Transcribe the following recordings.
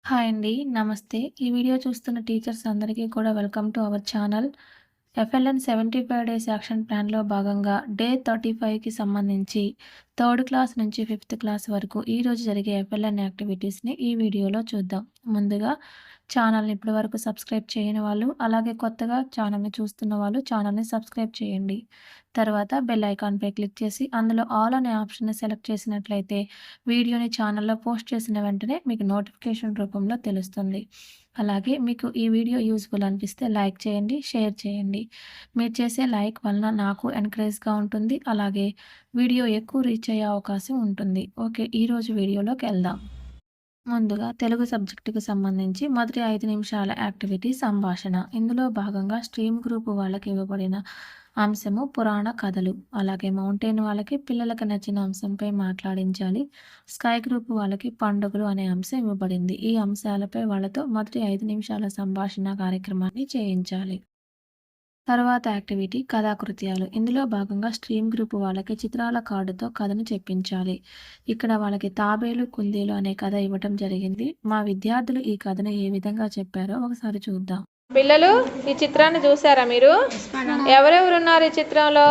Hi అండి. నమస్తే. ఈ వీడియో చూస్తున్న టీచర్స్ అందరికీ కూడా welcome to our channel. FLN 75 days action ప్లాన్‌లో భాగంగా డే 35కి సంబంధించి థర్డ్ క్లాస్ నుంచి ఫిఫ్త్ క్లాస్ వరకు ఈరోజు జరిగే ఎఫ్ఎల్ఎన్ యాక్టివిటీస్‌ని ఈ వీడియోలో చూద్దాం. ముందుగా ఛానల్‌ని ఇప్పటివరకు సబ్స్క్రైబ్ చేయని వాళ్ళు, అలాగే కొత్తగా ఛానల్‌ని చూస్తున్న వాళ్ళు ఛానల్‌ని సబ్స్క్రైబ్ చేయండి. తర్వాత బెల్ ఐకాన్‌పై క్లిక్ చేసి అందులో ఆల్ అనే ఆప్షన్‌ని సెలెక్ట్ చేసినట్లయితే వీడియోని ఛానల్‌లో పోస్ట్ చేసిన వెంటనే మీకు నోటిఫికేషన్ రూపంలో తెలుస్తుంది. అలాగే మీకు ఈ వీడియో యూజ్‌ఫుల్ అనిపిస్తే లైక్ చేయండి, షేర్ చేయండి. మీరు చేసే లైక్ వలన నాకు ఎంకరేజ్‌గా ఉంటుంది. అలాగే వీడియో ఎక్కువ రీచ్ అయ్యే అవకాశం ఉంటుంది. ఓకే. ఈరోజు వీడియోలోకెళ్దాం. ముందుగా తెలుగు సబ్జెక్టుకు సంబంధించి మొదటి 5 నిమిషాల యాక్టివిటీ సంభాషణ. ఇందులో భాగంగా స్ట్రీమ్ గ్రూప్ వాళ్ళకి ఇవ్వబడిన అంశము పురాణ కథలు. అలాగే మౌంటైన్ వాళ్ళకి పిల్లలకు నచ్చిన అంశంపై మాట్లాడించాలి. స్కై గ్రూప్ వాళ్ళకి పండుగలు అనే అంశం ఇవ్వబడింది. ఈ అంశాలపై వాళ్ళతో మొదటి 5 నిమిషాల సంభాషణ కార్యక్రమాన్ని చేయించాలి. తర్వాత యాక్టివిటీ కథాకృత్యాలు. ఇందులో భాగంగా స్ట్రీమ్ గ్రూప్ వాళ్ళకి చిత్రాల కార్డుతో కథను చెప్పించాలి. ఇక్కడ వాళ్ళకి తాబేలు, కుందేలు అనే కథ ఇవ్వటం జరిగింది. మా విద్యార్థులు ఈ కథను ఏ విధంగా చెప్పారో ఒకసారి చూద్దాం. పిల్లలు ఈ చిత్రాన్ని చూసారా మీరు? ఎవరెవరు ఉన్నారు ఈ చిత్రంలో?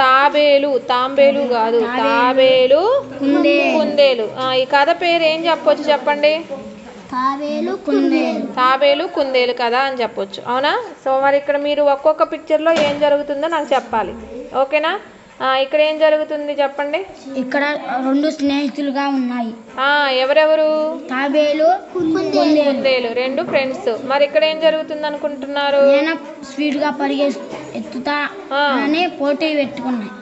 తాబేలు కాదు, తాబేలు కుందేలు. ఈ కథ పేరు ఏం చెప్పొచ్చు చెప్పండి? తాబేలు కుందేలు కదా అని చెప్పొచ్చు, అవునా? సో మరి ఇక్కడ మీరు ఒక్కొక్క పిక్చర్లో ఏం జరుగుతుందో నాకు చెప్పాలి, ఓకేనా? ఇక్కడ ఏం జరుగుతుంది చెప్పండి. ఇక్కడ రెండు స్నేహితులుగా ఉన్నాయి. ఎవరెవరు? తాబేలు, కుందేలు, రెండు ఫ్రెండ్స్. మరి ఇక్కడ ఏం జరుగుతుంది అనుకుంటున్నారు? నేను స్పీడ్ గా పరిగెత్తుతా అని పోటీ పెట్టుకున్నాయి.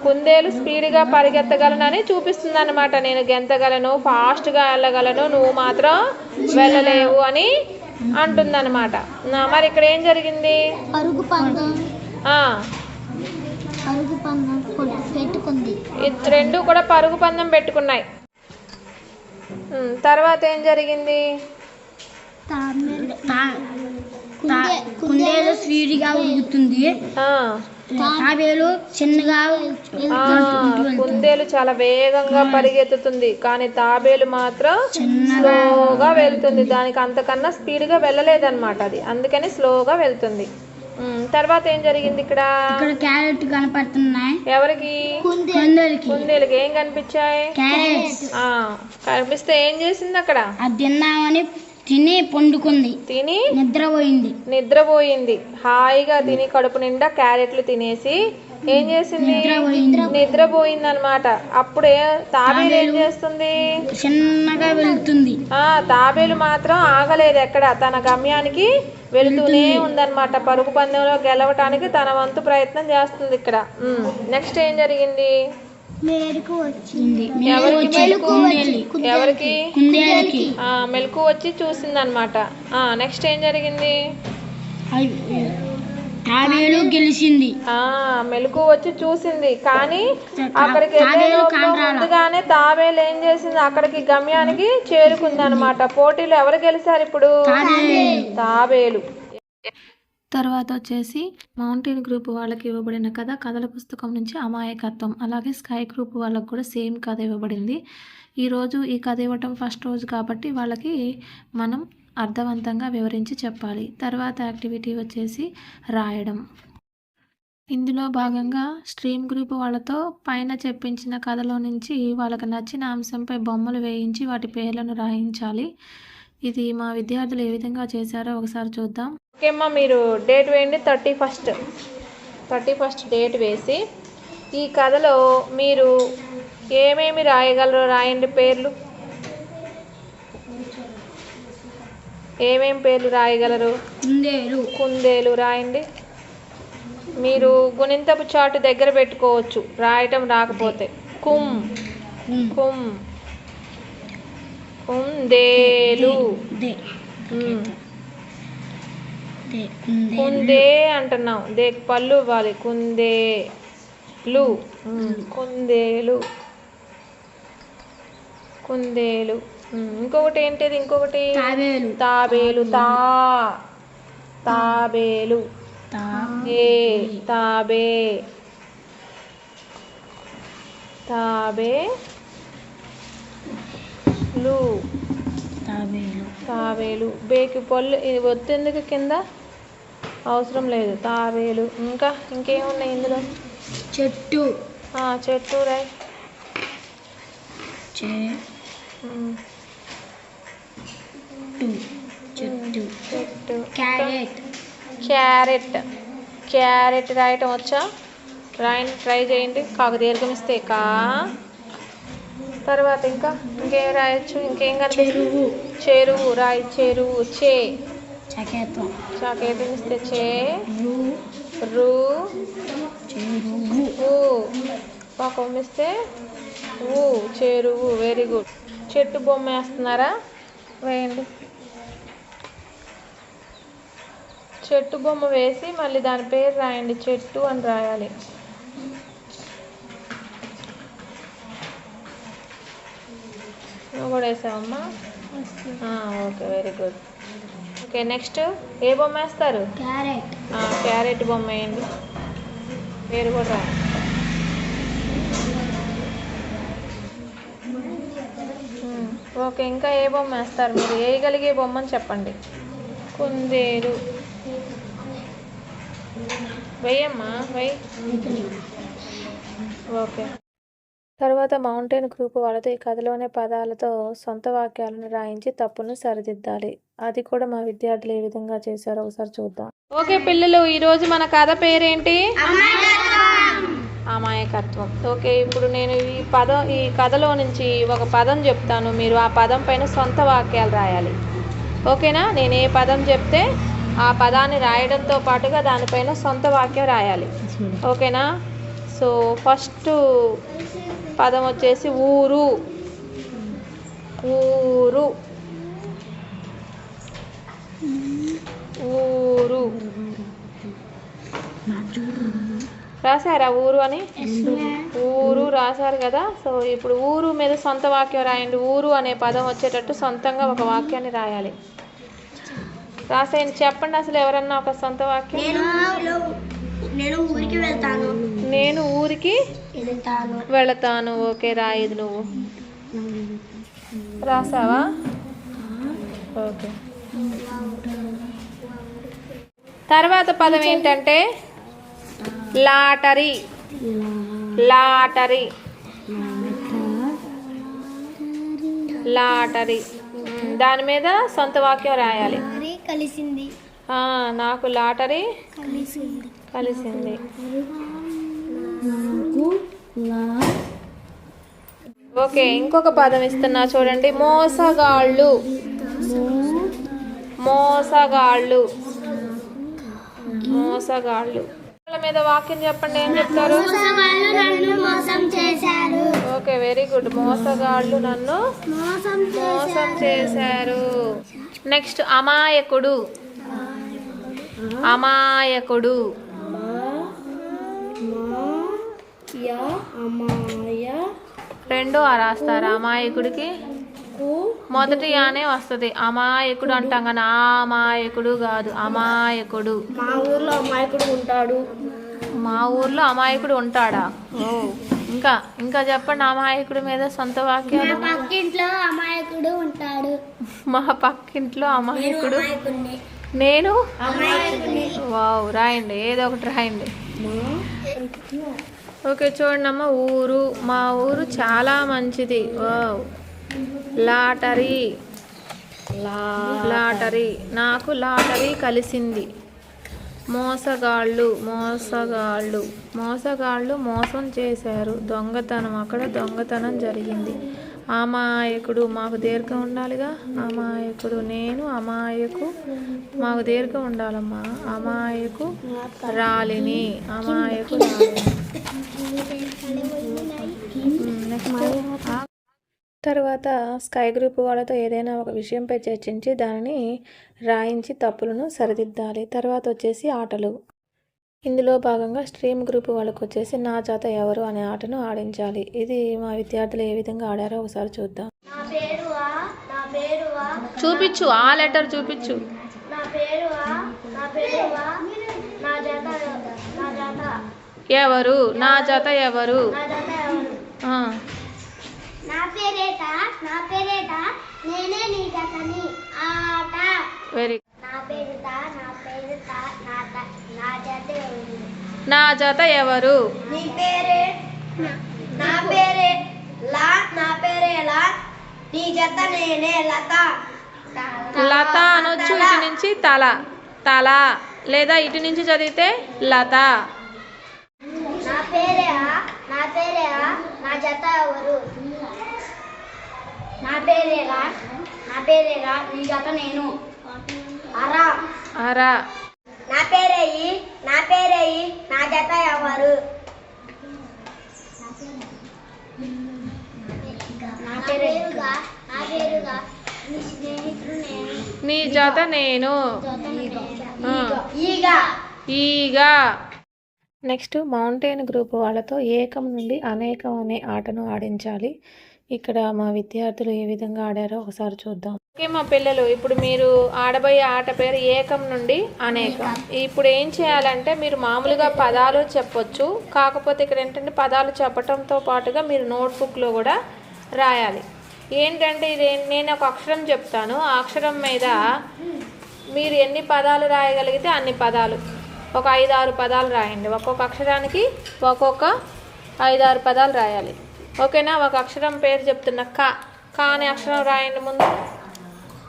కుందేలు స్పీడ్గా పరిగెత్తగలనని చూపిస్తుంది అనమాట. నేను గెంతగలను, ఫాస్ట్గా వెళ్ళగలను, నువ్వు మాత్రం వెళ్ళలేవు అని అంటుందన్నమాట. మరి ఇక్కడ ఏం జరిగింది? రెండు కూడా పరుగు పందెం పెట్టుకున్నాయి. తర్వాత ఏం జరిగింది? కుందేలు స్పీడ్ గా ఉరుగుతుంది, తాబేలు చిన్నగా. కుందేలు చాలా వేగంగా పరిగెత్తుతుంది, కానీ తాబేలు మాత్రం స్లోగా వెళ్తుంది. దానికి అంతకన్నా స్పీడ్గా వెళ్ళలేదన్నమాట అది, అందుకని స్లోగా వెళ్తుంది. తర్వాత ఏం జరిగింది? ఇక్కడ క్యారెట్ కనపడుతున్నాయి. ఎవరికి? కుందేలుకి ఏం కనిపించాయి? కనిపిస్తే ఏం చేసింది? అక్కడ అది తిన్నామని తిని పండుకుంది, తిని నిద్రపోయింది. హాయిగా తిని కడుపు నిండా క్యారెట్లు తినేసి ఏం చేసింది? నిద్రపోయింది అనమాట. అప్పుడే తాబేలు ఏం చేస్తుంది? చిన్నగా వెళ్తుంది. తాబేలు మాత్రం ఆగలేదు, ఎక్కడ తన గమ్యానికి వెళ్తూనే ఉందన్నమాట. పరుగు పందెంలో గెలవటానికి తన వంతు ప్రయత్నం చేస్తుంది ఇక్కడ. నెక్స్ట్ ఏం జరిగింది? ఎవరికి? మెలకు వచ్చి చూసింది అనమాట. నెక్స్ట్ ఏం జరిగింది? తాబేలు గెలిచింది. మెలకు వచ్చి చూసింది, కానీ అక్కడికి ముందుగానే తాబేలు ఏం చేసింది? అక్కడికి గమ్యానికి చేరుకుంది అనమాట. పోటీలో ఎవరు గెలిచారు ఇప్పుడు? తాబేలు. తర్వాత వచ్చేసి మౌంటైన్ గ్రూప్ వాళ్ళకి ఇవ్వబడిన కథ కథల పుస్తకం నుంచి అమాయకత్వం. అలాగే స్కై గ్రూప్ వాళ్ళకి కూడా సేమ్ కథ ఇవ్వబడింది. ఈరోజు ఈ కథ ఇవ్వటం ఫస్ట్ రోజు కాబట్టి వాళ్ళకి మనం అర్థవంతంగా వివరించి చెప్పాలి. తర్వాత యాక్టివిటీ వచ్చేసి రాయడం. ఇందులో భాగంగా స్ట్రీమ్ గ్రూప్ వాళ్ళతో పైన చెప్పించిన కథలో నుంచి వాళ్ళకి నచ్చిన అంశంపై బొమ్మలు వేయించి వాటి పేర్లను రాయించాలి. ఇది మా విద్యార్థులు ఏ విధంగా చేశారో ఒకసారి చూద్దాం. ఓకేమ్మా, మీరు డేట్ వేయండి. 31 డేట్ వేసి ఈ కథలో మీరు ఏమేమి రాయగలరో రాయండి. పేర్లు ఏమేమి పేర్లు రాయగలరు? కుందేలు రాయండి. మీరు గుణింతపు చాటు దగ్గర పెట్టుకోవచ్చు రాయటం రాకపోతే. కుందేలు. కుందే అంటున్నాం, దే పళ్ళు ఇవ్వాలి. కుందేలు. ఇంకొకటి ఏంటిది? ఇంకొకటి తాబేలు. తాబేలు. లు తాబేలు. తాబేలు. బేకి పొల్లు ఇది ఒత్తెందుకు కింద అవసరం లేదు. తాబేలు. ఇంకా ఇంకేమున్నాయి ఇందులో? చెట్టు. చెట్టు రాయ్. చెట్టు. చెట్టు. క్యారెట్. క్యారెట్. క్యారెట్ రాయటం వచ్చా? రాయండి, ట్రై చేయండి. కాకు దీర్ఘమిస్తే కా. తర్వాత ఇంకేం రాయొచ్చు? ఇంకేం కనిపిస్తుంది? చెరువు రాయి. చెరువు. చే. చకేతం. చాకేతం ఇస్తే చే. రు. చెరువు. ఊ. పాకొమ్మిస్తే ఊ. చెరువు. Very good. చెట్టు బొమ్మ వేస్తున్నారా? వేయండి. చెట్టు బొమ్మ వేసి మళ్ళీ దాని పేరు రాయండి. చెట్టు అని రాయాలి. నువ్వు కూడా వేసావమ్మా? Okay, very good. Okay, next ఏ బొమ్మ వేస్తారు? క్యారెట్. క్యారెట్ బొమ్మ వేయండి. పేరు కూడా రాయండి. ఓకే, ఇంకా ఏ బొమ్మ వేస్తారు? మీరు వేయగలిగే బొమ్మని చెప్పండి. కుందేలు. వెయ్యమ్మా, వెయ్యి. ఓకే. తర్వాత మౌంటైన్ గ్రూప్ వాళ్ళతో ఈ కథలోని పదాలతో సొంత వాక్యాలను రాయించి తప్పును సరిదిద్దాలి. అది కూడా మా విద్యార్థులు ఏ విధంగా చేశారో ఒకసారి చూద్దాం. ఓకే పిల్లలు, ఈరోజు మన కథ పేరేంటి? అమాయకత్వం. ఓకే, ఇప్పుడు నేను ఈ కథలో నుంచి ఒక పదం చెప్తాను. మీరు ఆ పదం పైన సొంత వాక్యాలు రాయాలి. ఓకేనా? నేను ఏ పదం చెప్తే ఆ పదాన్ని రాయడంతో పాటుగా దానిపైన సొంత వాక్యం రాయాలి. ఓకేనా? సో ఫస్ట్ పదం వచ్చేసి ఊరు. ఊరు. ఊరు రాశారా? ఊరు అని ఊరు రాశారు కదా. సో ఇప్పుడు ఊరు మీద సొంత వాక్యం రాయండి. ఊరు అనే పదం వచ్చేటట్టు సొంతంగా ఒక వాక్యాన్ని రాయాలి. రాసేయండి. చెప్పండి అసలు ఎవరన్నా ఒక సొంత వాక్యం. నేను ఊరికి వెళ్తాను. నేను ఊరికి వెళతాను. ఓకే, రాయదు. నువ్వు రాసావా? ఓకే. తర్వాత పదం ఏంటంటే లాటరీ. లాటరీ. లాటరీ. దాని మీద సొంత వాక్యం రాయాలి. కలిసింది. నాకు లాటరీ కలిసింది. ఓకే, ఇంకొక పదం ఇస్తున్నా చూడండి. మోసగాళ్ళు. మోసగాళ్ళు. మోసగాళ్ళు. వాళ్ళ మీద వాక్యం చెప్పండి. ఏం చెప్తారు? Okay, very good. మోసగాళ్ళు నన్ను మోసం చేశారు. నెక్స్ట్ అమాయకుడు. అమాయకుడు. రెండో రాస్తారా? అమాయకుడికి మొదటి ఆనే వస్తుంది. అమాయకుడు అంటాం కానీ అమాయకుడు కాదు, అమాయకుడు. మా ఊర్లో అమాయకుడు ఉంటాడు. మా ఊర్లో అమాయకుడు ఉంటాడా? ఇంకా చెప్పండి. అమాయకుడి మీద సొంత వాక్యాలు. పక్కింట్లో అమాయకుడు ఉంటాడు. మా పక్కింట్లో అమాయకుడు. నేను వావ్, రాయండి. ఏదో ఒకటి రాయండి. ఓకే, చూడండి అమ్మ. ఊరు. మా ఊరు చాలా మంచిది. వావ్. లాటరీ. లాటరీ. నాకు లాటరీ కలిసింది. మోసగాళ్ళు. మోసగాళ్ళు. మోసగాళ్ళు మోసం చేశారు. దొంగతనం. అక్కడ దొంగతనం జరిగింది. అమాయకుడు. మాకు దీర్ఘం ఉండాలిగా. అమాయకుడు. నేను అమాయకు. మాకు దీర్ఘం ఉండాలమ్మా. అమాయకు రాలిని. అమాయకు రాలిని. తర్వాత స్కై గ్రూప్ వాళ్ళతో ఏదైనా ఒక విషయంపై చర్చించి దానిని రాయించి తప్పులను సరిదిద్దాలి. తర్వాత వచ్చేసి ఆటలు. ఇందులో భాగంగా స్ట్రీమ్ గ్రూప్ వాళ్ళకు వచ్చేసి నా జాత ఎవరు అనే ఆటను ఆడించాలి. ఇది మా విద్యార్థులు ఏ విధంగా ఆడారో ఒకసారి చూద్దాం. చూపించు. ఆ లెటర్ చూపించు. ఎవరు? నా జాత ఎవరు? నా పేరేట నేనే నీ జతని ఆట. వెరీ నా పేరు తా నా జత ఎవరు? నా జత ఎవరు? నీ పేరే నా పేరే లా నా పేరే లా నీ జత నేనే లత. లత అనొచ్చు. ఇటు నుంచి తల తల, లేదా ఇటు నుంచి చదివితే లత. నా పేరే నా జత ఎవరు? నా పేరేరా నీ జత నేను అరా. అరా. నా పేరేయి నా జత ఎవరు? నా పేరుగా నీ స్నేహితుడు నేను. నీ జత నేను. ఈగా. నెక్స్ట్ మౌంటైన్ గ్రూప్ వాళ్ళతో ఏకం నుండి అనేకం అనే ఆటను ఆడించాలి. ఇక్కడ మా విద్యార్థులు ఏ విధంగా ఆడారో ఒకసారి చూద్దాం. ఓకే మా పిల్లలు, ఇప్పుడు మీరు ఆడబోయే ఆట పేరు ఏకం నుండి అనేకం. ఇప్పుడు ఏం చేయాలంటే మీరు మామూలుగా పదాలు చెప్పొచ్చు, కాకపోతే ఇక్కడ ఏంటంటే పదాలు చెప్పటంతో పాటుగా మీరు నోట్బుక్లో కూడా రాయాలి. ఏంటంటే ఇది నేను ఒక అక్షరం చెప్తాను, ఆ అక్షరం మీద మీరు ఎన్ని పదాలు రాయగలిగితే అన్ని పదాలు, ఒక 5-6 పదాలు రాయండి. ఒక్కొక్క అక్షరానికి ఒక్కొక్క 5-6 పదాలు రాయాలి. ఓకేనా? ఒక అక్షరం పేరు చెప్తున్నా. కా అనే అక్షరం రాయండి. ముందు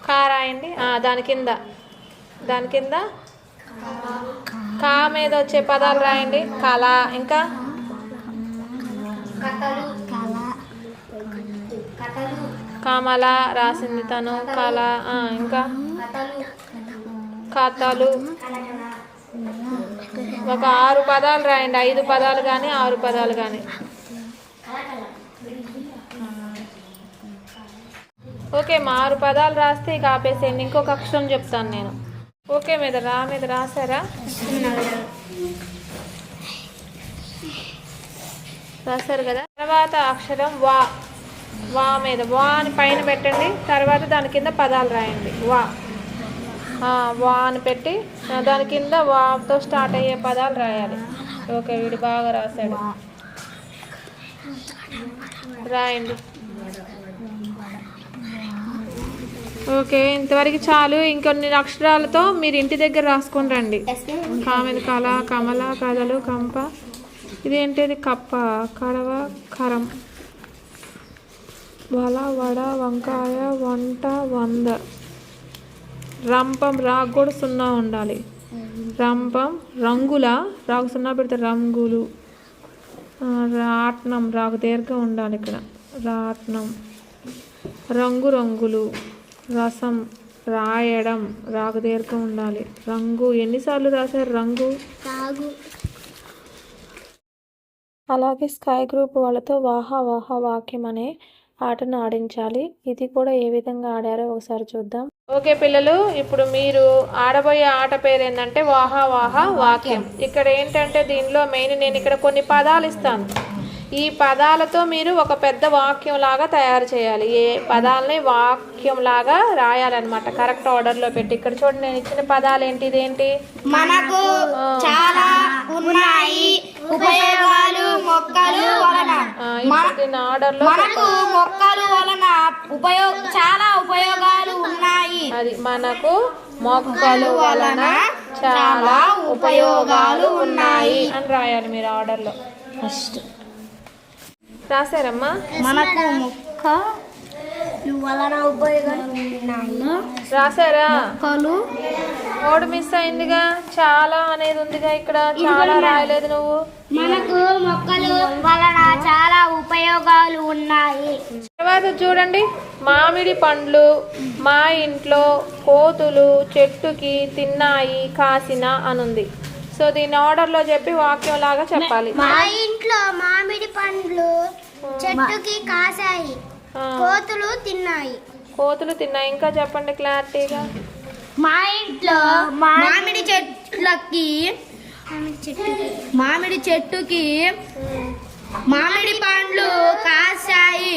కా రాయండి. దాని కింద కా మీద వచ్చే పదాలు రాయండి. కళ, ఇంకా కమల రాసింది తను. కళ, ఇంకా కథలు. ఒక 6 పదాలు రాయండి. 5 పదాలు కానీ 6 పదాలు కానీ. ఓకే, మా 6 పదాలు రాస్తే ఇక ఆపేసేయండి. ఇంకొక అక్షరం చెప్తాను నేను. ఓకే, మీద రాసారా? రాశారు కదా. తర్వాత అక్షరం వా మీద వా అని పైన పెట్టండి. తర్వాత దాని కింద పదాలు రాయండి. వా అని పెట్టి దాని కింద వాతో స్టార్ట్ అయ్యే పదాలు రాయాలి. ఓకే, వీడు బాగా రాశాడు. రాయండి. ఓకే, ఇంతవరకు చాలు. ఇంకొన్ని అక్షరాలతో మీరు ఇంటి దగ్గర రాసుకొని రండి. కామెది కళ, కమల, కథలు, కంప. ఇదేంటిది? కప్ప, కడవ, కరం, వల, వడ, వంకాయ, వంట, వంద. రంపం, రాకు కూడా 0 ఉండాలి. రంపం. రంగుల, రాకు 0 పెడితే రంగులు. రాట్నం, రాకు దీర్ఘం ఉండాలి ఇక్కడ. రాట్నం. రంగులు. రసం, రాయడం, రాకు దీర్ఘం ఉండాలి. రంగు. ఎన్నిసార్లు రాశారు? రంగు. అలాగే స్కై గ్రూప్ వాళ్ళతో వాహా వాక్యం అనే ఆటను ఆడించాలి. ఇది కూడా ఏ విధంగా ఆడారో ఒకసారి చూద్దాం. ఓకే పిల్లలు, ఇప్పుడు మీరు ఆడబోయే ఆట పేరు ఏంటంటే వాహా వాక్యం. ఇక్కడ ఏంటంటే దీనిలో మెయిన్ నేను ఇక్కడ కొన్ని పదాలు ఇస్తాను. ఈ పదాలతో మీరు ఒక పెద్ద వాక్యం లాగా తయారు చేయాలి. ఏ పదాలని వాక్యం లాగా రాయాలన్నమాట, కరెక్ట్ ఆర్డర్లో పెట్టి. ఇక్కడ చూడండి, నేను ఇచ్చిన పదాలు ఏంటి? ఇదేంటి? మనకు చాలా ఉన్నాయి ఉపయోగాలు మొక్కలు వలన. ఆర్డర్లో మనకు మొక్కలు వలన చాలా ఉపయోగాలు ఉన్నాయి. అది మనకు మొక్కలు వలన చాలా ఉపయోగాలు ఉన్నాయి అని రాయాలి మీరు ఆర్డర్లో. ఫస్ట్ రాశారమ్మా? మనకు మొక్కలు వలన ఉపయోగాలు ఉన్నాయి. రాశారా? మొక్కలు ఓడి మిస్ అయిందిగా. చాలా అనేది ఉందిగా ఇక్కడ. చాలా రాయలేదు నువ్వు. మనకు మొక్కలు వలన చాలా ఉపయోగాలు ఉన్నాయి. తర్వాత చూడండి, మామిడి పండ్లు మా ఇంట్లో కోతులు చెట్టుకి తిన్నాయి కాసిన అనుంది. సో దీన్ని ఆర్డర్లో చెప్పి వాక్యం లాగా చెప్పాలి. మా ఇంట్లో మామిడి పండ్లు చెట్టుకి కాసాయి, కోతులు తిన్నాయి. ఇంకా చెప్పండి క్లారిటీగా. మా ఇంట్లో మామిడి చెట్టుకి మామిడి పండ్లు కాసాయి,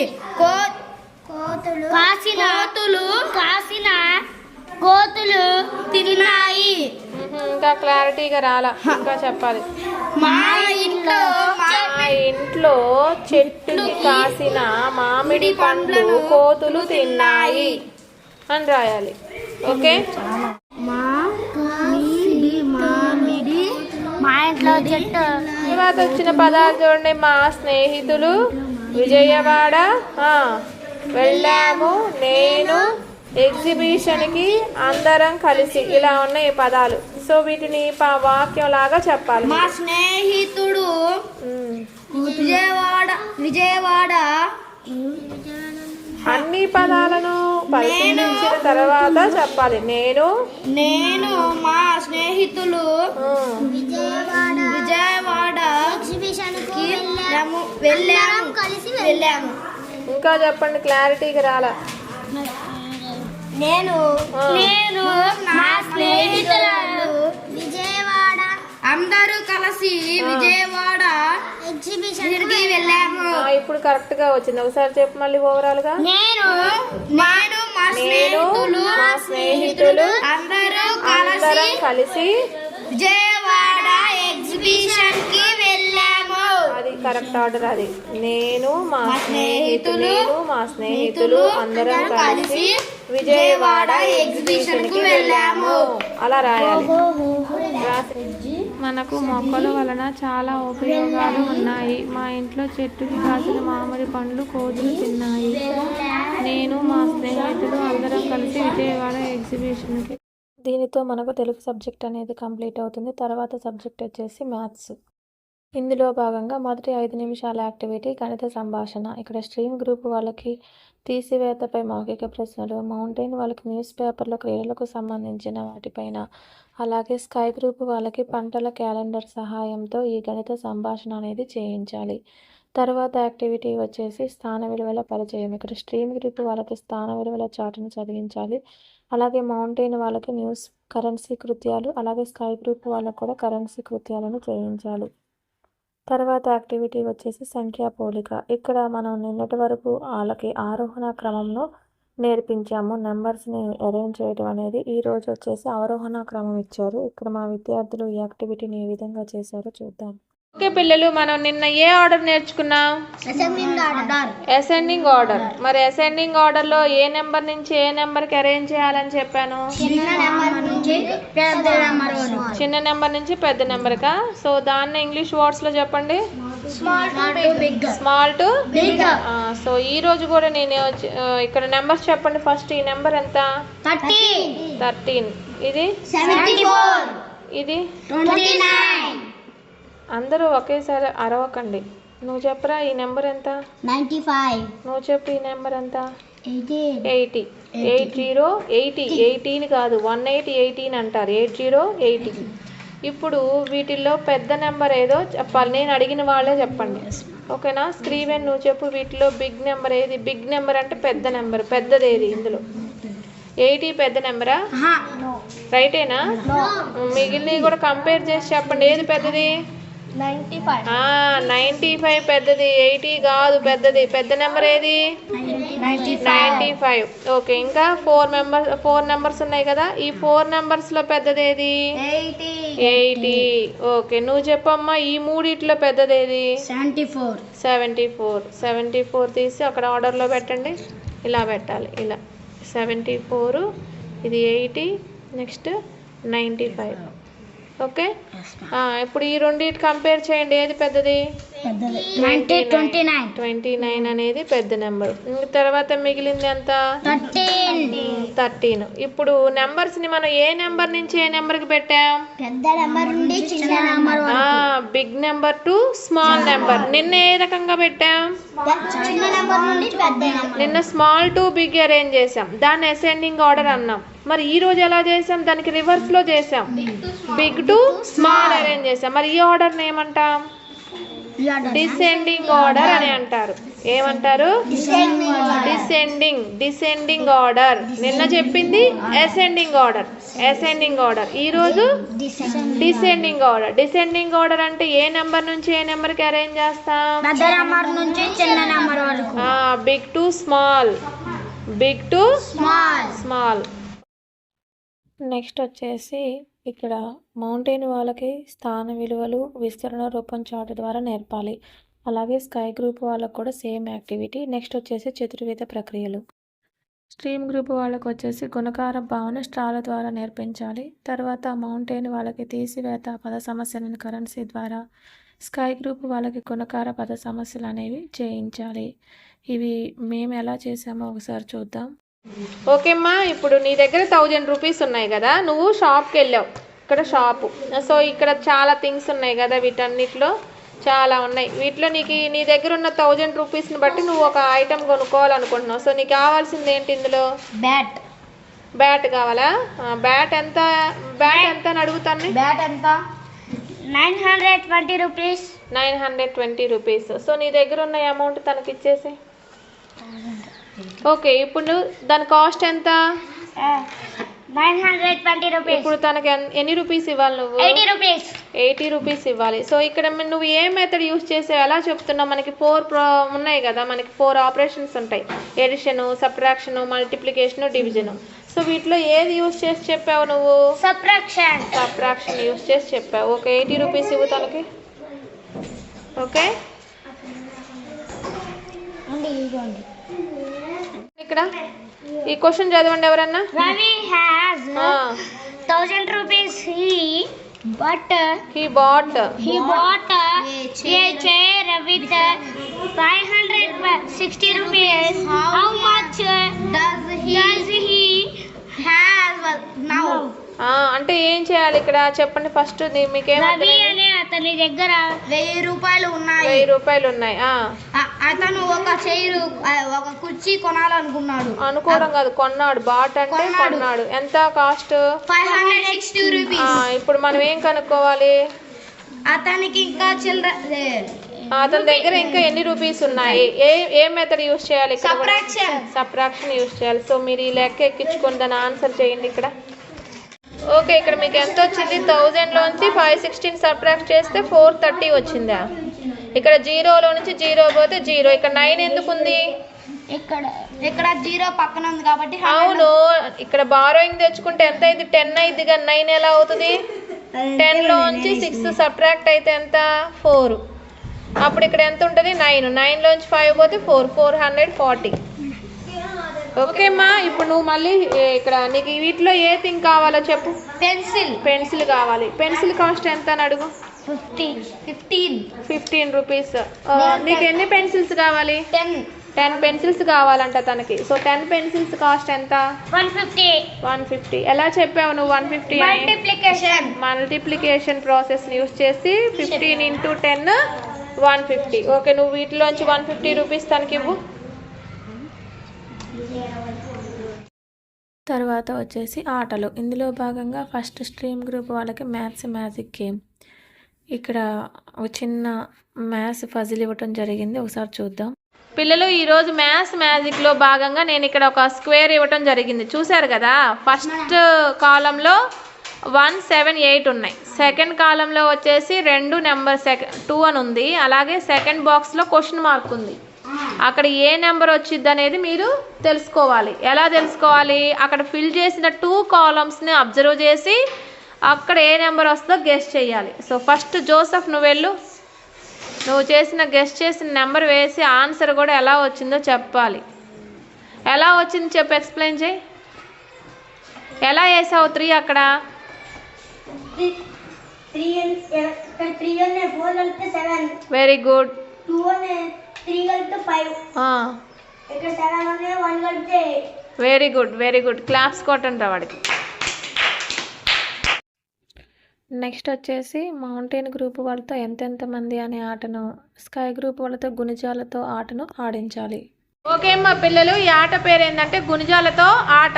కోతులు తిన్నాయి. ఇంకా క్లారిటీగా రాలా, ఇంకా చెప్పాలి. మా ఇంట్లో మా ఇంట్లో చెట్టుకి కాసిన మామిడి పండ్లు కోతులు తిన్నాయి అని రాయాలి. ఓకే, మామిడి మా ఇంట్లో చెట్టు. తర్వాత వచ్చిన పదాలు చూడండి. మా స్నేహితులు, విజయవాడ, వెళ్ళాము, నేను, ఎగ్జిబిషన్కి, అందరం కలిసి, ఇలా ఉన్నాయి ఈ పదాలు. సో వీటిని వాక్యం లాగా చెప్పాలి. మా స్నేహితుడు విజయవాడ అన్ని పదాలను పరిశీలించిన తర్వాత చెప్పాలి. నేను మా స్నేహితులు విజయవాడ ఎగ్జిబిషన్కి వెళ్ళాము. ఇంకా చెప్పండి, క్లారిటీగా రాలా. నేను నా స్నేహితులు విజయవాడ అందరూ కలిసి విజయవాడ ఎగ్జిబిషన్కి వెళ్ళాము. ఇప్పుడు కరెక్ట్ గా వచ్చింది. ఒకసారి చెప్పు మళ్ళీ ఓవరాల్ గా. నేను మా స్నేహితులు అందరూ కలిసి విజయవాడ ఎగ్జిబిషన్ కి వెళ్ళాము. అది కరెక్ట్ ఆర్డర్. అది నేను మా స్నేహితులు అందరం కలిసి విజయవాడ ఎగ్జిబిషన్ కి వెళ్ళాము అలా రాయాలి. మనకు మొక్కల వలన చాలా ఉపయోగాలు ఉన్నాయి. మా ఇంట్లో చెట్టుకి కాసిన మామిడి పండ్లు కోతులు తిన్నాయి. నేను మా స్నేహితులు అందరం కలిసి విజయవాడ ఎగ్జిబిషన్కి. దీనితో మనకు తెలుగు సబ్జెక్ట్ అనేది కంప్లీట్ అవుతుంది. తర్వాత సబ్జెక్ట్ వచ్చేసి మ్యాథ్స్. ఇందులో భాగంగా మొదటి 5 నిమిషాల యాక్టివిటీ గణిత సంభాషణ. ఇక్కడ స్ట్రీమ్ గ్రూప్ వాళ్ళకి తీసివేతపై మౌఖిక ప్రశ్నలు, మౌంటైన్ వాళ్ళకి న్యూస్ పేపర్లో క్రీడలకు సంబంధించిన వాటిపైన, అలాగే స్కై గ్రూప్ వాళ్ళకి పంటల క్యాలెండర్ సహాయంతో ఈ గణిత సంభాషణ అనేది చేయించాలి. తర్వాత యాక్టివిటీ వచ్చేసి స్థాన విలువల పరిచయం. ఇక్కడ స్ట్రీమ్ గ్రూప్ వాళ్ళకి స్థాన విలువల చార్టును చదివించాలి. అలాగే మౌంటైన్ వాళ్ళకి న్యూస్ కరెన్సీ కృత్యాలు, అలాగే స్కై గ్రూప్ వాళ్ళకు కూడా కరెన్సీ కృత్యాలను చేయించాలి. తర్వాత యాక్టివిటీ వచ్చేసి సంఖ్యా పోలిక. ఇక్కడ మనం నిన్నటి వరకు వాళ్ళకి ఆరోహణ క్రమంలో నేర్పించాము, నెంబర్స్ని అరేంజ్ చేయడం అనేది. ఈరోజు వచ్చేసి అవరోహణ క్రమం ఇచ్చారు. ఇక్కడ మా విద్యార్థులు ఈ యాక్టివిటీని ఏ విధంగా చేశారో చూద్దాం. ఓకే పిల్లలు, మనం నిన్న ఏ ఆర్డర్ నేర్చుకున్నాం? Ascending order. మరి అసెండింగ్ ఆర్డర్లో ఏ నెంబర్ నుంచి ఏ నెంబర్కి అరేంజ్ చేయాలని చెప్పాను? చిన్న నెంబర్ నుంచి పెద్ద నెంబర్కా. సో దాన్ని ఇంగ్లీష్ వర్డ్స్లో చెప్పండి. Small to big. సో ఈ రోజు కూడా నేను ఇక్కడ నెంబర్స్ చెప్పండి. ఫస్ట్ ఈ నెంబర్ ఎంత? 13. ఇది 74. ఇది 29. అందరూ ఒకేసారి అరవకండి. నువ్వు చెప్పరా ఈ నెంబర్ ఎంత? 95. నువ్వు చెప్పు ఈ నెంబర్ ఎంత? 80. 80. 80. 18 కాదు, 18 అంటారు. 80. ఇప్పుడు వీటిల్లో పెద్ద నెంబర్ ఏదో చెప్పాలి. నేను అడిగిన వాళ్ళే చెప్పండి, ఓకేనా? స్క్రీన్ నువ్వు చెప్పు. వీటిలో బిగ్ నెంబర్ ఏది? బిగ్ నెంబర్ అంటే పెద్ద నెంబర్. పెద్దది ఏది ఇందులో? 80 పెద్ద నెంబరా? రైటేనా? మిగిలినవి కూడా కంపేర్ చేసి చెప్పండి. ఏది పెద్దది? 95 పెద్దది. 80 కాదు పెద్దది. పెద్ద నెంబర్ ఏది? 95. ఓకే, ఇంకా 4 నెంబర్స్ ఉన్నాయి కదా. ఈ 4 నెంబర్స్లో పెద్దది ఏది? 80. ఓకే, నువ్వు చెప్పమ్మా. ఈ మూడిట్లో పెద్దది ఏది? 74 తీసి అక్కడ ఆర్డర్లో పెట్టండి. ఇలా పెట్టాలి, ఇలా 74, ఇది 80, నెక్స్ట్ 95. ఓకే, ఇప్పుడు ఈ రెండింటి కంపేర్ చేయండి. ఏది పెద్దది? 29 అనేది పెద్ద నెంబర్. తర్వాత మిగిలింది ఎంత? 13. ఇప్పుడు నెంబర్స్ ని మనం ఏ నెంబర్ నుంచి ఏ నెంబర్ కి పెట్టాం? Big number to small number. నిన్న ఏ రకంగా పెట్టాం? నిన్న స్మాల్ టు బిగ్ అరేంజ్ చేసాం, దాన్ని అసెండింగ్ ఆర్డర్ అన్నాం. మరి ఈ రోజు ఎలా చేసాం? దానికి రివర్స్ లో చేసాం, బిగ్ టు స్మాల్ అరేంజ్ చేసాం. మరి ఈ ఆర్డర్ ఏమంటాం? డిసెండింగ్ ఆర్డర్ అని అంటారు. ఏమంటారు? Descending order. నిన్న చెప్పింది అసెండింగ్ ఆర్డర్. ఈ రోజు డిసెండింగ్ ఆర్డర్. డిసెండింగ్ ఆర్డర్ అంటే ఏ నెంబర్ నుంచి ఏ నెంబర్ కి అరేంజ్ చేస్తాం? Big to small. నెక్స్ట్ వచ్చేసి ఇక్కడ మౌంటైన్ వాళ్ళకి స్థాన విలువలు విస్తరణ రూపం చార్ట్ ద్వారా నేర్పాలి. అలాగే స్కై గ్రూప్ వాళ్ళకు కూడా సేమ్ యాక్టివిటీ. నెక్స్ట్ వచ్చేసి చతుర్విధ ప్రక్రియలు. స్ట్రీమ్ గ్రూప్ వాళ్ళకు వచ్చేసి గుణకార భావన స్ట్రాల ద్వారా నేర్పించాలి. తర్వాత మౌంటైన్ వాళ్ళకి తీసివేత పద సమస్యలను కరెన్సీ ద్వారా, స్కై గ్రూప్ వాళ్ళకి గుణకార పద సమస్యలు అనేవి చేయించాలి. ఇవి మేము ఎలా చేసామో ఒకసారి చూద్దాం. ఓకే అమ్మా, ఇప్పుడు నీ దగ్గర 1000 రూపీస్ ఉన్నాయి కదా, నువ్వు షాప్కి వెళ్ళావు. ఇక్కడ షాపు, సో ఇక్కడ చాలా థింగ్స్ ఉన్నాయి కదా, వీటన్నిటిలో చాలా ఉన్నాయి. వీటిలో నీ దగ్గర ఉన్న 1000 రూపీస్ని బట్టి నువ్వు ఒక ఐటెం కొనుక్కోవాలనుకుంటున్నావు. సో నీకు కావాల్సింది ఏంటి ఇందులో? బ్యాట్ కావాలా? బ్యాట్ ఎంత అని అడుగుతాను. బ్యాట్ ఎంత? 920 రూపీస్. 920 రూపీస్. సో నీ దగ్గర ఉన్న అమౌంట్ తనకి ఇచ్చేసి. ఓకే, ఇప్పుడు దాని కాస్ట్ ఎంత? 920 రూపీస్. ఇప్పుడు తనకి ఎన్ని రూపీస్ ఇవ్వాలి నువ్వు? 80 రూపీస్. 80 రూపీస్ ఇవ్వాలి. సో ఇక్కడ నువ్వు ఏ మెథడ్ యూస్ చేసావు, ఎలా చెప్తున్నావు? మనకి 4 ఉన్నాయి కదా, మనకి 4 ఆపరేషన్స్ ఉంటాయి. Addition, subtraction, multiplication, division. So వీటిలో ఏది యూస్ చేసి చెప్పావు నువ్వు? సబ్ట్రాక్షన్ యూస్ చేసి చెప్పావు. ఓకే, 80 రూపీస్ ఇవ్వు తనకి. ఓకే, ఇక్కడ ఈ క్వశ్చన్ చదవండి ఎవరన్నా. Ravi has 1000 rupees. He bought a chair with 560 rupees. How much does he have now? అంటే ఏం చేయాలి ఇక్కడ చెప్పండి ఫస్ట్. రవి అనే అతని దగ్గర 1000 రూపాయలు ఉన్నాయి. 1000 రూపాయలు ఉన్నాయి. అతను ఒక కుర్చీ కొనాలనుకున్నాడు. అనుకోవడం కాదు, కొన్నాడు. బాట్ అంటే కొన్నాడు. ఎంత కాస్ట్? 560 రూపీస్. ఇప్పుడు మనం ఏం కనుక్కోవాలి? అతనికి ఇంకా అతని దగ్గర ఇంకా ఎన్ని రూపీస్ ఉన్నాయి? ఏ మెథడ్ యూస్ చేయాలి? సబ్ట్రాక్షన్ యూస్ చేయాలి. సో మీరు ఈ లెక్క ఎక్కించుకొని దాని ఆన్సర్ చేయండి ఇక్కడ. ఓకే, ఇక్కడ మీకు ఎంత వచ్చింది? 1000లోంచి 516 సబ్ట్రాక్ట్ చేస్తే 430 వచ్చిందా? ఇక్కడ 0లో నుంచి 0 పోతే 0. ఇక్కడ 9 ఎందుకు ఉంది? ఇక్కడ 0 పక్కన ఉంది కాబట్టి. అవును, ఇక్కడ బారోయింగ్ తెచ్చుకుంటే ఎంత అయింది? 10 అయింది కానీ 9 ఎలా అవుతుంది? 10లోంచి 6 సబ్ట్రాక్ట్ అయితే ఎంత? 4. అప్పుడు ఇక్కడ ఎంత ఉంటుంది? 9. 9లోంచి 5 పోతే 440. ఓకే అమ్మా, ఇప్పుడు నువ్వు మళ్ళీ ఇక్కడ నీకు వీటిలో ఏ థింగ్ కావాలో చెప్పు. పెన్సిల్ కావాలి. పెన్సిల్ కాస్ట్ ఎంత అని అడుగు. 15 రూపీస్. నీకు ఎన్ని పెన్సిల్స్ కావాలి? 10 పెన్సిల్స్ కావాలంట తనకి. సో 10 పెన్సిల్స్ కాస్ట్ ఎంత? 150. ఎలా చెప్పావు నువ్వు 150? మల్టిప్లికేషన్ ప్రాసెస్ యూస్ చేసి 15 × 10 150. ఓకే, నువ్వు వీటిలోంచి 150 రూపీస్ తనకి ఇవ్వు. తర్వాత వచ్చేసి ఆటలు. ఇందులో భాగంగా ఫస్ట్ స్ట్రీమ్ గ్రూప్ వాళ్ళకి మ్యాథ్స్ మ్యాజిక్ గేమ్. ఇక్కడ ఒక చిన్న మ్యాథ్స్ పజిల్ ఇవ్వటం జరిగింది, ఒకసారి చూద్దాం. పిల్లలు, ఈరోజు మ్యాథ్స్ మ్యాజిక్లో భాగంగా నేను ఇక్కడ ఒక స్క్వేర్ ఇవ్వటం జరిగింది. చూశారు కదా, ఫస్ట్ కాలంలో 1, 7, 8 ఉన్నాయి. సెకండ్ కాలంలో వచ్చేసి 2 నెంబర్ 2 అని ఉంది. అలాగే సెకండ్ బాక్స్లో క్వశ్చన్ మార్క్ ఉంది. అక్కడ ఏ నెంబర్ వచ్చింది అనేది మీరు తెలుసుకోవాలి. ఎలా తెలుసుకోవాలి? అక్కడ ఫిల్ చేసిన 2 కాలమ్స్ని అబ్జర్వ్ చేసి అక్కడ ఏ నెంబర్ వస్తుందో గెస్ చేయాలి. సో ఫస్ట్ జోసెఫ్ నువ్వు వెళ్ళు, నువ్వు చేసిన నెంబర్ వేసి ఆన్సర్ కూడా ఎలా వచ్చిందో చెప్పాలి. ఎలా వచ్చింది చెప్పు, ఎక్స్ప్లెయిన్ చేయి. ఎలా వేసావు 3 అక్కడ? Very good. Very good. Claps కొట్టండి వాడికి. నెక్స్ట్ వచ్చేసి మౌంటైన్ గ్రూప్ వాళ్ళతో ఎంతెంత మంది అనే ఆటను, స్కై గ్రూప్ వాళ్ళతో గుణిజాలతో ఆటను ఆడించాలి. ఓకే అమ్మా పిల్లలు, ఈ ఆట పేరు ఏంటంటే గుణిజాలతో ఆట.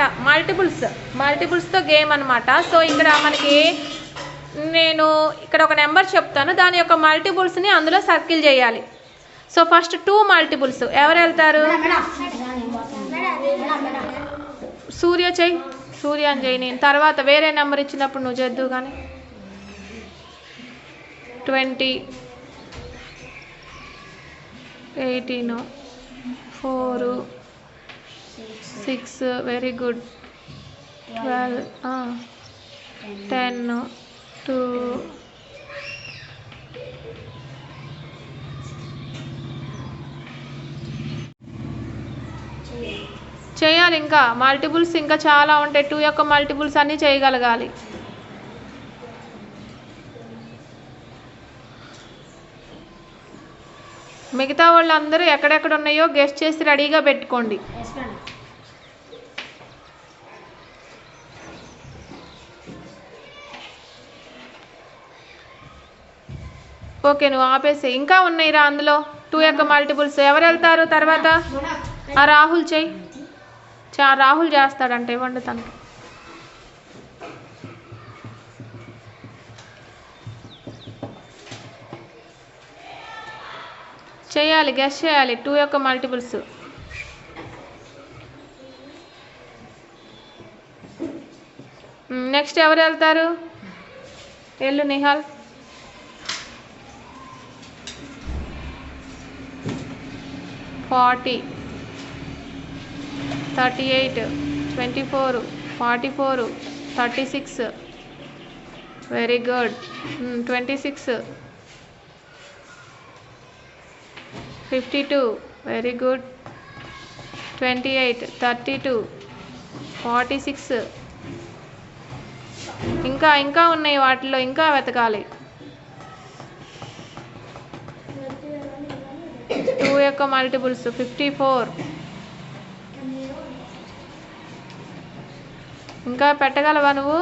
మల్టిపుల్స్తో గేమ్ అనమాట. సో ఇక్కడ మనకి నేను ఇక్కడ ఒక నెంబర్ చెప్తాను, దాని యొక్క మల్టిపుల్స్ని అందులో సర్కిల్ చేయాలి. సో ఫస్ట్ 2 మల్టిపుల్స్ ఎవరు వెళ్తారు? సూర్య అని చెయ్యి. నేను తర్వాత వేరే నెంబర్ ఇచ్చినప్పుడు నువ్వు చేద్దు కానీ. 20, 18, 4, 6. Very good. 12, 10 2 చేయాలి. ఇంకా మల్టిపుల్స్ ఇంకా చాలా ఉంటాయి. 2 యొక్క మల్టిపుల్స్ అన్నీ చేయగలగాలి. మిగతా వాళ్ళందరూ ఎక్కడెక్కడ ఉన్నాయో గెస్ట్ చేసి రెడీగా పెట్టుకోండి. ఓకే, నువ్వు ఆపేసి. ఇంకా ఉన్నాయిరా అందులో 2 యొక్క మల్టిపుల్స్. ఎవరు వెళ్తారు తర్వాత? ఆ రాహుల్ చెయ్యి. రాహుల్ చేస్తాడంటే ఇవ్వండి తనకి. చేయాలి, గెస్ చేయాలి 2 యొక్క మల్టిపుల్స్. నెక్స్ట్ ఎవరు వెళ్తారు? వెళ్ళు Nihal. $40 $38 $24 $44 $36. Very good. 26 52. Very good. 28 32 46. ఇంకా ఉన్నాయి వాటిలో, ఇంకా వెతకాలి. 2 యొక్క మల్టిపుల్స్ 54. ఇంకా పెట్టగలవా నువ్వు?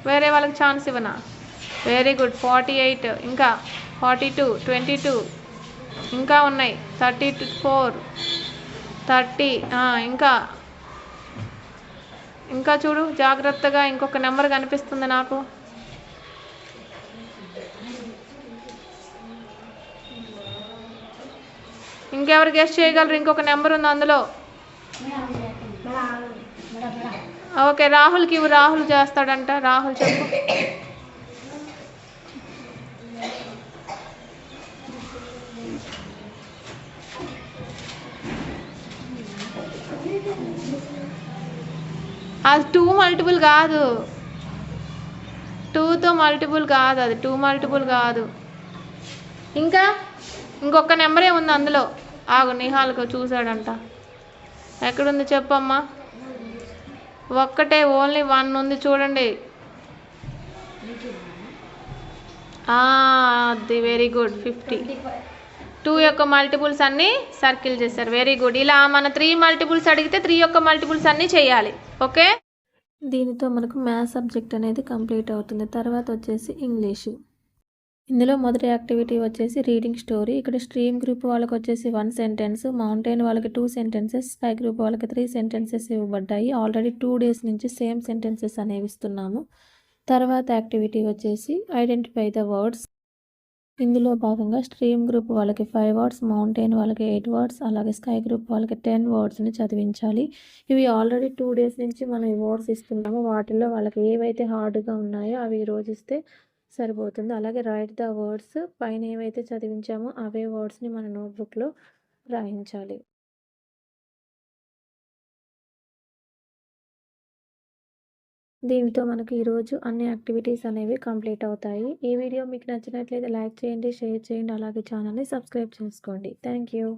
వేరే వాళ్ళకి ఛాన్స్ ఇవ్వనా? Very good. 48. ఇంకా 42 22. ఇంకా ఉన్నాయి 34 30. ఇంకా చూడు జాగ్రత్తగా. ఇంకొక నెంబర్ కనిపిస్తుంది నాకు. ఇంకెవరు గెస్ట్ చేయగలరు? ఇంకొక నెంబర్ ఉంది అందులో. ఓకే, రాహుల్కి ఇవ్వు. రాహుల్ చేస్తాడంట. రాహుల్ చెప్పు. అది 2 మల్టిపుల్ కాదు. 2తో మల్టిపుల్ కాదు. అది 2 మల్టిపుల్ కాదు. ఇంకొక నెంబరే ఉంది అందులో. ఆగు, నిహాల్కు చూసాడంట. ఎక్కడుంది చెప్పమ్మా? ఒక్కటే, ఓన్లీ 1 ఉంది చూడండి. అది వెరీ గుడ్. 50. 2 యొక్క మల్టిపుల్స్ అన్నీ సర్కిల్ చేశారు. Very good. ఇలా మన 3 మల్టిపుల్స్ అడిగితే 3 యొక్క మల్టిపుల్స్ అన్నీ చేయాలి. ఓకే, దీనితో మనకు మ్యాథ్స్ సబ్జెక్ట్ అనేది కంప్లీట్ అవుతుంది. తర్వాత వచ్చేసి ఇంగ్లీషు. ఇందులో మొదటి యాక్టివిటీ వచ్చేసి రీడింగ్ స్టోరీ. ఇక్కడ స్ట్రీమ్ గ్రూప్ వాళ్ళకి వచ్చేసి 1 సెంటెన్స్, మౌంటైన్ వాళ్ళకి 2 సెంటెన్సెస్, స్కై గ్రూప్ వాళ్ళకి 3 సెంటెన్సెస్ ఇవ్వబడ్డాయి. ఆల్రెడీ 2 డేస్ నుంచి సేమ్ సెంటెన్సెస్ అనేవి ఇస్తున్నాము. తర్వాత యాక్టివిటీ వచ్చేసి ఐడెంటిఫై ద వర్డ్స్. ఇందులో భాగంగా స్ట్రీమ్ గ్రూప్ వాళ్ళకి 5 వర్డ్స్, మౌంటైన్ వాళ్ళకి 8 వర్డ్స్, అలాగే స్కై గ్రూప్ వాళ్ళకి 10 వర్డ్స్ని చదివించాలి. ఇవి ఆల్రెడీ 2 డేస్ నుంచి మనం ఈ వర్డ్స్ ఇస్తున్నాము. వాటిల్లో వాళ్ళకి ఏవైతే హార్డ్గా ఉన్నాయో అవి ఈరోజు ఇస్తే సరిపోతుంది. అలాగే రైట్ ద వర్డ్స్. పైన ఏవైతే చదివించామో అవే వర్డ్స్ని మన నోట్బుక్లో రాయించాలి. దీనితో మనకు ఈరోజు అన్ని యాక్టివిటీస్ అనేవి కంప్లీట్ అవుతాయి. ఈ వీడియో మీకు నచ్చినట్లయితే లైక్ చేయండి, షేర్ చేయండి, అలాగే ఛానల్ని సబ్స్క్రైబ్ చేసుకోండి. Thank you.